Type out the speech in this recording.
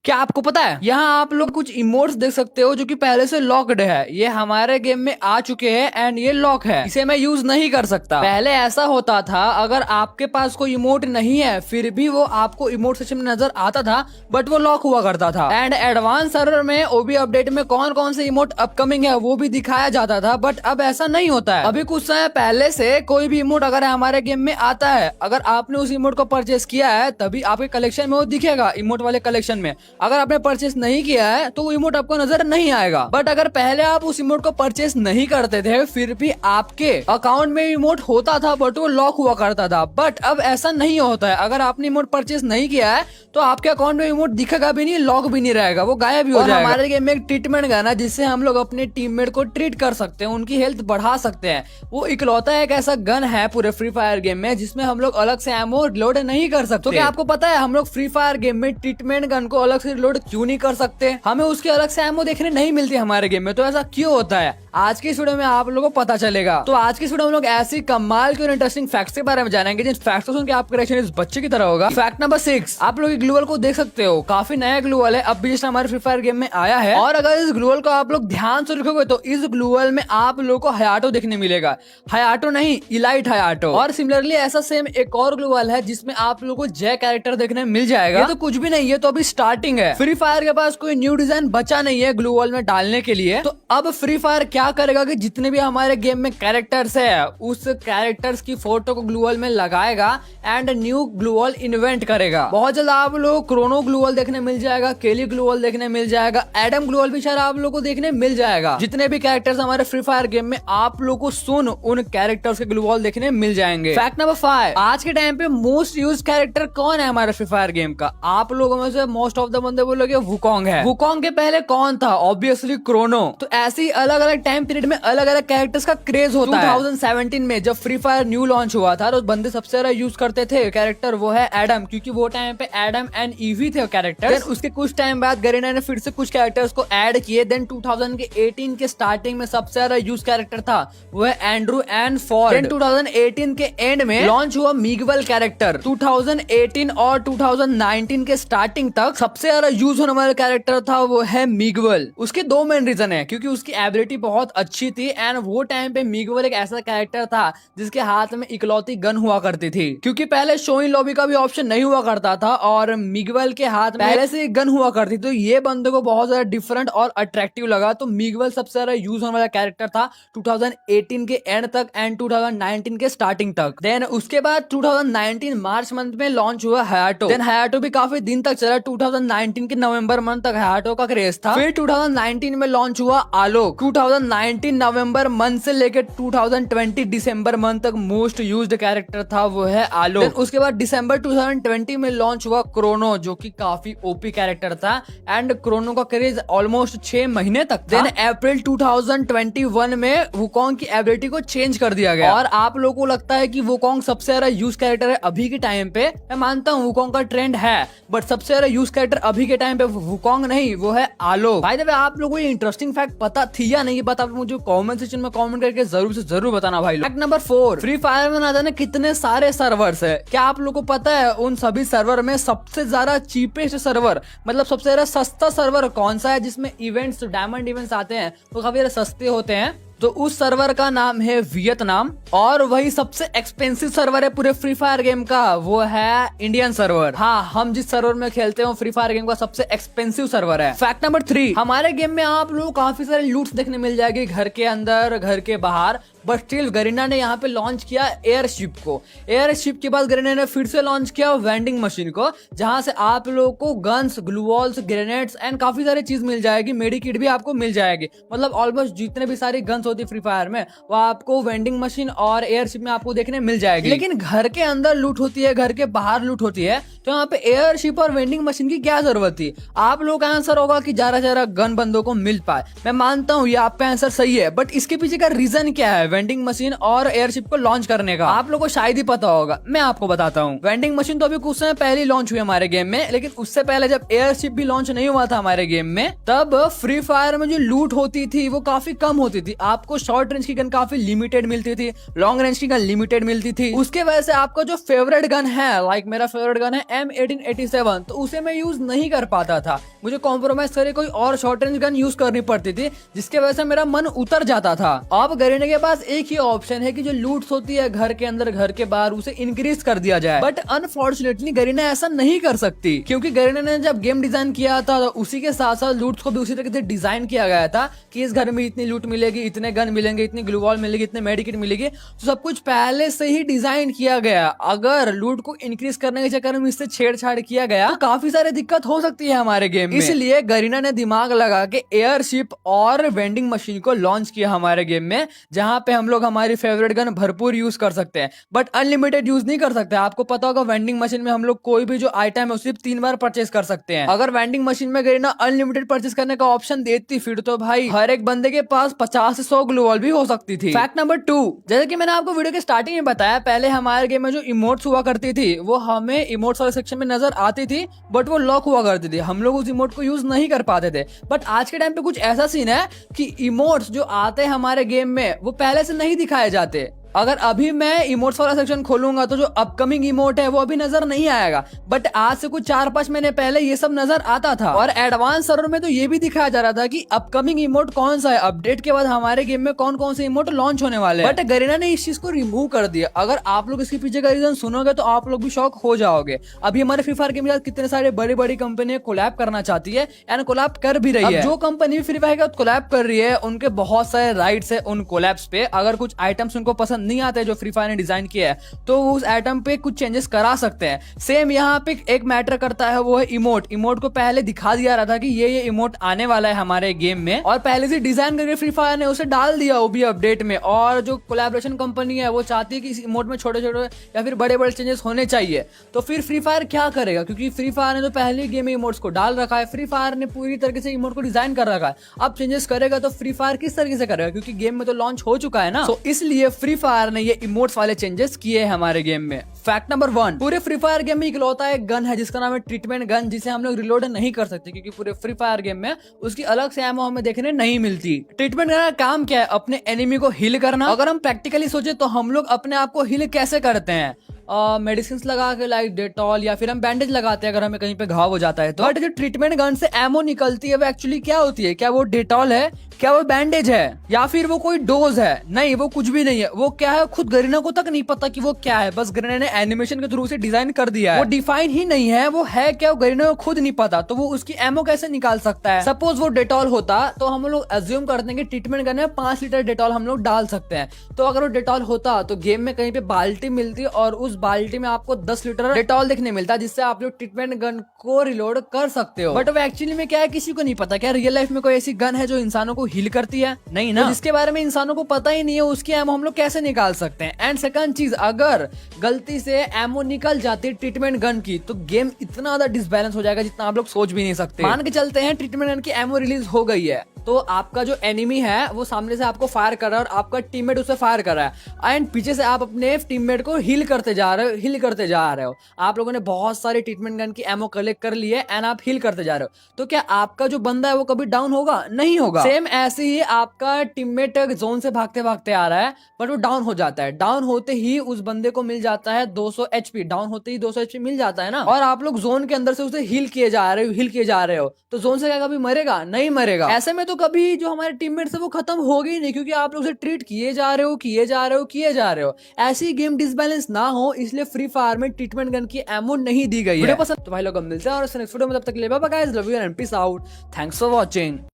क्या आपको पता है, यहाँ आप लोग कुछ इमोट्स देख सकते हो जो कि पहले से लॉक्ड है। ये हमारे गेम में आ चुके हैं एंड ये लॉक है, इसे मैं यूज नहीं कर सकता। पहले ऐसा होता था, अगर आपके पास कोई इमोट नहीं है फिर भी वो आपको इमोट सेक्शन में नजर आता था, बट वो लॉक हुआ करता था। एंड एडवांस सर्वर में ओबी अपडेट में कौन कौन से इमोट अपकमिंग है वो भी दिखाया जाता था, बट अब ऐसा नहीं होता है। अभी कुछ समय पहले से कोई भी इमोट अगर हमारे गेम में आता है, अगर आपने उस इमोट को परचेस किया है तभी आपके कलेक्शन में वो दिखेगा, इमोट वाले कलेक्शन में। अगर आपने परचेस नहीं किया है तो वो इमोट आपको नजर नहीं आएगा। बट अगर पहले आप उस इमोट को परचेस नहीं करते थे फिर भी आपके अकाउंट में इमोट होता था, बट वो लॉक हुआ करता था। बट अब ऐसा नहीं होता है, अगर आपने इमोट परचेस नहीं किया है तो आपके अकाउंट में इमोट दिखेगा भी नहीं, लॉक भी नहीं रहेगा, वो गायब भी हो जाएगा। हमारे गेम में एक ट्रीटमेंट गन है जिससे हम लोग अपने टीममेट को ट्रीट कर सकते हैं, उनकी हेल्थ बढ़ा सकते हैं। वो इकलौता एक ऐसा गन है पूरे फ्री फायर गेम में जिसमें हम लोग अलग से एमो लोड नहीं कर सकते। तो क्या आपको पता है हम लोग फ्री फायर गेम में ट्रीटमेंट गन को अलग से लोड क्यों नहीं कर सकते? हमें उसके अलग से एमो देखने नहीं मिलती हमारे गेम में, तो ऐसा क्यों होता है? आज की इस वीडियो में आप लोगों को पता चलेगा। तो आज की इस वीडियो में लोग ऐसी कमाल के और इंटरेस्टिंग फैक्ट्स के बारे में जानेंगे जिन फैक्ट्स को सुन के आपका रिएक्शन इस बच्चे की तरह होगा। फैक्ट नंबर 6, आप लोग ग्लूवल को देख सकते हो, काफी नया ग्लूवल है, अब भी जस्ट हमारे फ्री फायर गेम में आया है। और अगर इस ग्लूवल को आप लोग ध्यान से देखोगे तो इस ग्लूवल में आप लोग को हयाटो देखने मिलेगा, हयाटो नहीं इलाइट हयाटो। और सिमिलरली ऐसा सेम एक और ग्लूवल है जिसमें आप लोग को जय कैरेक्टर देखने मिल जाएगा। ये तो कुछ भी नहीं है, तो अभी स्टार्टिंग है। फ्री फायर के पास कोई न्यू डिजाइन बचा नहीं है ग्लूवल में डालने के लिए। तो अब फ्री फायर क्या करेगा कि जितने भी हमारे गेम में कैरेक्टर्स है उस कैरेक्टर्स की फोटो को ग्लूवल में लगाएगा एंड न्यू ग्लूवल इन्वेंट करेगा। बहुत जल्द आप लोग क्रोनो ग्लूवल देखने मिल जाएगा, केली ग्लूवल देखने मिल जाएगा, एडम ग्लूवल भी शायद आप लोग को देखने मिल जाएगा। जितने भी कैरेक्टर्स हमारे फ्री फायर गेम में आप लोग को सुन उन कैरेक्टर्स के ग्लूवल देखने मिल जाएंगे। फैक्ट नंबर 5, आज के टाइम पे मोस्ट यूज कैरेक्टर कौन है हमारे फ्री फायर गेम का? आप लोगों में से मोस्ट ऑफ द बंदे बोलोगे वुकोंग है। वुकोंग के पहले कौन था? Obviously Chrono. तो ऐसे ही अलग अलग टाइम पीरियड में अलग अलग कैरेक्टर्स का क्रेज होता है। 2017 में जब फ्री फायर न्यू लॉन्च हुआ था तो बंदे सबसे ज्यादा यूज करते थे कैरेक्टर, वो है एडम, क्योंकि वो टाइम पे एडम एंड ईवी थे कैरेक्टर। उसके कुछ टाइम बाद गरीना ने फिर से कुछ कैरेक्टर्स को ऐड किए। देन 2018 के स्टार्टिंग में सबसे ज्यादा यूज कैरेक्टर था वो है एंड्रू एंड फॉर्ड। देन 2018 के एंड में लॉन्च हुआ मीगवल कैरेक्टर। 2018 और 2019 के स्टार्टिंग तक सबसे ज्यादा यूज होने वाला कैरेक्टर था वो है मीगवल। उसके दो मेन रीजन है, क्योंकि उसकी एबिलिटी बहुत अच्छी थी एंड वो टाइम पे मीगवल एक ऐसा कैरेक्टर था जिसके हाथ में इकलौती गन हुआ करती थी, क्योंकि पहले शो इन लॉबी का भी ऑप्शन नहीं हुआ करता था और मीगवल के हाथ में पहले से गन हुआ करती। तो ये बंदे को बहुत ज्यादा डिफरेंट और अट्रैक्टिव लगा, तो मीगवल सबसे ज्यादा यूज होने वाला कैरेक्टर था 2018 के एंड तक एंड 2019 के स्टार्टिंग तक। देन उसके बाद 2019 मार्च मंथ में लॉन्च हुआ हयाटो। देन हयाटो भी काफी दिन तक चला, 2019 के नवंबर मंथ तक हयाटो का क्रेज था। फिर 2019 में लॉन्च हुआ आलोक। 2019 नवंबर मंथ से लेकर 2020 दिसंबर मंथ तक मोस्ट यूज्ड कैरेक्टर था वो है आलोक। उसके बाद दिसंबर 2020 में लॉन्च हुआ क्रोनो, जो कि काफी ओपी कैरेक्टर था एंड क्रोनो का क्रेज ऑलमोस्ट 6 महीने तक था। देन अप्रैल 2021 में वुकोंग की एबिलिटी को चेंज कर दिया गया। और आप लोगों को लगता है कि वुकोंग सबसे ज्यादा यूज कैरेक्टर है अभी के टाइम पे? मैं मानता हूँ वुकोंग का ट्रेंड है, बट सबसे ज्यादा यूज कैरेक्टर अभी के टाइम पे वुकोंग नहीं, वो है आलोक। भाई देखो आप लोगों को ये इंटरेस्टिंग फैक्ट पता थी या नहीं पता, मुझे कमेंट सेक्शन में कमेंट करके जरूर से जरूर बताना भाई लोग। फैक्ट नंबर 4, फ्री फायर में ना जाने कितने सारे सर्वर्स है। क्या आप लोगों को पता है उन सभी सर्वर में सबसे ज्यादा चीपेस्ट सर्वर, मतलब सबसे ज्यादा सस्ता सर्वर कौन सा है जिसमें इवेंट्स, डायमंड इवेंट्स आते हैं वो काफी ज्यादा सस्ते होते हैं? तो उस सर्वर का नाम है वियतनाम। और वही सबसे एक्सपेंसिव सर्वर है पूरे फ्री फायर गेम का, वो है इंडियन सर्वर। हाँ, हम जिस सर्वर में खेलते हैं फ्री फायर गेम का सबसे एक्सपेंसिव सर्वर है। फैक्ट नंबर 3, हमारे गेम में आप लोग काफी सारे लूट्स देखने मिल जाएगी, घर के अंदर घर के बाहर। बट स्टिल गरीना ने यहाँ पे लॉन्च किया एयरशिप को। एयरशिप के बाद गरीना ने फिर से लॉन्च किया वेंडिंग मशीन को, जहां से आप लोगों को गन्स, ग्लूवॉल्स, ग्रेनेड्स एंड काफी सारी चीज मिल जाएगी। मेडी किट भी आपको मिल जाएगी, मतलब ऑलमोस्ट जितने भी सारी गन्स होती है फ्री फायर में वो आपको वेंडिंग मशीन और एयरशिप में आपको देखने मिल जाएगी। लेकिन घर के अंदर लूट होती है, घर के बाहर लूट होती है, तो यहाँ पे एयरशिप और वेंडिंग मशीन की क्या जरूरत थी? आप लोगों का आंसर होगा कि ज्यादा गन बंदों को मिल पाए। मैं मानता हूँ ये आपका आंसर सही है, बट इसके पीछे का रीजन क्या है? वेंडिंग मशीन और एयरशिप को लॉन्च करने का। आप लोगों को शायद ही पता होगा, मैं आपको बताता हूँ। वेंडिंग मशीन तो अभी कुछ समय पहले ही लॉन्च हुई हमारे गेम में, लेकिन उससे पहले जब एयरशिप भी लॉन्च नहीं हुआ था हमारे गेम में, तब फ्री फायर में जो लूट होती थी वो काफी कम होती थी। आपको शॉर्ट रेंज की गन काफी लिमिटेड मिलती थी, लॉन्ग रेंज की गन लिमिटेड मिलती थी। उसके वजह से आपका जो फेवरेट गन है, लाइक मेरा फेवरेट गन है M1887, तो उसे मैं यूज नहीं कर पाता था। मुझे कॉम्प्रोमाइज करे कोई और शॉर्ट रेंज गन यूज करनी पड़ती थी, जिसके वजह से मेरा मन उतर जाता था। अब गरीना के पास एक ही ऑप्शन है कि जो लूट्स होती है घर के अंदर घर के बाहर, उसे इंक्रीज कर दिया जाए। बट अनफॉर्चुनेटली गरीना ऐसा नहीं कर सकती, क्योंकि गरीना ने जब गेम डिजाइन किया था तो उसी के साथ साथ लूट्स को भी उसी तरीके से डिजाइन किया गया था कि इस घर में इतनी लूट मिलेगी, इतने गन मिलेंगे, इतनी ग्लू वॉल मिलेगी, इतने मेडिकेट मिलेगी। तो सब कुछ पहले से ही डिजाइन किया गया। अगर लूट को इंक्रीज करने के चक्कर में इससे छेड़छाड़ किया गया तो काफी सारी दिक्कत हो सकती है हमारे गेम में। इसलिए गरीना ने दिमाग लगा के एयरशिप और वेंडिंग मशीन को लॉन्च किया हमारे गेम में, जहां पे हम लोग हमारी फेवरेट गन भरपूर यूज कर सकते हैं, बट अनलिमिटेड यूज नहीं कर सकते। आपको पता होगा वेंडिंग मशीन में हम लोग कोई भी जो आइटम है सिर्फ 3 बार परचेज कर सकते हैं। अगर वेंडिंग मशीन में गरीना अनलिमिटेड परचेज करने का ऑप्शन देती, फिर तो भाई हर एक बंदे के पास 50 से 100 ग्लू वॉल भी हो सकती थी। फैक्ट नंबर 2, जैसे कि मैंने आपको वीडियो के स्टार्टिंग में बताया, पहले हमारे गेम में जो इमोट्स हुआ करती थी वो हमें इमोट्स वाले सेक्शन में नजर आती थी, बट वो लॉक हुआ करती थी। हम लोग उस इमोट को यूज नहीं कर पाते थे। बट आज के टाइम पे कुछ ऐसा सीन है कि इमोट्स जो आते हैं हमारे गेम में वो पहले से नहीं दिखाए जाते। अगर अभी मैं इमोट्स वाला सेक्शन खोलूंगा तो जो अपकमिंग इमोट है वो अभी नजर नहीं आएगा, बट आज से कुछ 4-5 महीने पहले ये सब नजर आता था। और एडवांस सर्वर में तो ये भी दिखाया जा रहा था कि अपकमिंग इमोट कौन सा है, अपडेट के बाद हमारे गेम में कौन कौन से इमोट लॉन्च होने वाले हैं। बट गरीना ने इस चीज को रिमूव कर दिया। अगर आप लोग इसके पीछे का रीजन सुनोगे तो आप लोग भी शॉक हो जाओगे। अभी हमारे फ्री फायर के साथ कितने सारे बड़ी बड़ी कंपनियां कोलैब करना चाहती है एंड कोलैब कर भी रही है। जो कंपनी फ्री फायर के साथ कोलैब कर रही है उनके बहुत सारे राइट्स है उन कोलैब्स पे। अगर कुछ आइटम्स उनको पसंद नहीं आते जो फ्री फायर ने डिजाइन किया है तो उस आइटम पे कुछ चेंजेस करा सकते हैं। सेम यहाँ पे एक मैटर करता है, वो है इमोट। इमोट को पहले दिखा दिया रहा था कि ये इमोट आने वाला है हमारे गेम में, और पहले से डिजाइन करके फ्री फायर ने उसे डाल दिया वो भी अपडेट में। और जो कोलैबोरेशन कंपनी है वो चाहती है कि इस इमोट में छोटे छोटे या फिर बड़े बड़े चेंजेस होने चाहिए। तो फिर फ्री फायर क्या करेगा, क्योंकि फ्री फायर ने तो पहले गेम में इमोट्स को डाल रखा है, फ्री फायर ने पूरी तरीके से इमोट को डिजाइन कर रखा है। अब चेंजेस करेगा तो फ्री फायर किस तरीके से करेगा, क्योंकि गेम में तो लॉन्च हो चुका है ना। तो इसलिए फ्री फायर ने ये इमोट्स वाले चेंजेस किए हमारे गेम में। फैक्ट नंबर 1, पूरे फ्री फायर गेम में इकलौता एक गन है जिसका नाम है ट्रीटमेंट गन, जिसे हम लोग रिलोड नहीं कर सकते, क्योंकि पूरे फ्री फायर गेम में उसकी अलग से एमो हमें देखने नहीं मिलती। ट्रीटमेंट गन का काम क्या है, अपने एनिमी को हील करना। अगर हम प्रैक्टिकली सोचे तो हम लोग अपने आप को हील कैसे करते हैं, मेडिसिन लगा के, लाइक डेटॉल, या फिर हम बैंडेज लगाते हैं अगर हमें कहीं पे घाव हो जाता है तो। बट जो ट्रीटमेंट गन से एमो निकलती है वो एक्चुअली क्या होती है, क्या वो डेटॉल है, क्या वो बैंडेज है, या फिर वो कोई डोज है? नहीं, वो कुछ भी नहीं है। वो क्या है खुद गरीना को तक नहीं पता कि वो क्या है, बस गरीना ने एनिमेशन के थ्रू से डिजाइन कर दिया है। वो डिफाइन ही नहीं है वो है क्या, वो गरीना को खुद नहीं पता, तो वो उसकी एमो कैसे निकाल सकता है। सपोज वो डेटॉल होता तो हम लोग अज्यूम करते हैं कि ट्रीटमेंट गन में 5 लीटर डेटॉल हम लोग डाल सकते हैं। तो अगर वो डेटॉल होता तो गेम में कहीं पे बाल्टी मिलती और उस बाल्टी में आपको 10 लीटर डेटॉल देखने मिलता, जिससे आप लोग ट्रीटमेंट गन को रिलोड कर सकते हो। बट वो एक्चुअली में क्या है किसी को नहीं पता। क्या रियल लाइफ में कोई ऐसी गन है जो इंसानों को हील करती है? नहीं ना। तो जिसके बारे में इंसानों को पता ही नहीं है उसकी एमो हम लोग कैसे निकाल सकते हैं? एंड सेकंड चीज, अगर गलती से एमो निकल जाती ट्रीटमेंट गन की तो गेम इतना ज्यादा डिसबैलेंस हो जाएगा जितना आप लोग सोच भी नहीं सकते। मान के चलते हैं ट्रीटमेंट गन की एमो रिलीज हो गई है, तो आपका जो एनिमी है वो सामने से आपको फायर कर रहा है और आपका टीममेट उसे फायर कर रहा है, एंड पीछे से आप अपने टीममेट को हील करते जा रहे हो। आप लोगों ने बहुत सारे ट्रीटमेंट गन की एमो कलेक्ट कर ली है एंड आप हील करते जा रहे हो, तो क्या आपका जो बंदा है वो कभी डाउन होगा? नहीं होगा। सेम ऐसे ही आपका टीममेट जोन से भागते भागते आ रहा है बट वो डाउन हो जाता है। डाउन होते ही उस बंदे को मिल जाता है 200 HP। डाउन होते ही 200 HP मिल जाता है ना, और आप लोग जोन के अंदर से उसे हील किए जा रहे हो, तो जोन से क्या कभी मरेगा? नहीं मरेगा। ऐसे में तो कभी जो हमारे टीममेट्स है वो खत्म हो गई नहीं, क्योंकि आप लोग उसे ट्रीट किए जा रहे हो। ऐसी गेम डिसबैलेंस ना हो इसलिए फ्री फायर में ट्रीटमेंट गन की एमो नहीं दी गई है। पसंद तो भाई लोग मिलते हैं और नेक्स्ट वीडियो में, तब तक के लिए bye bye guys, love you and peace out, thanks for watching.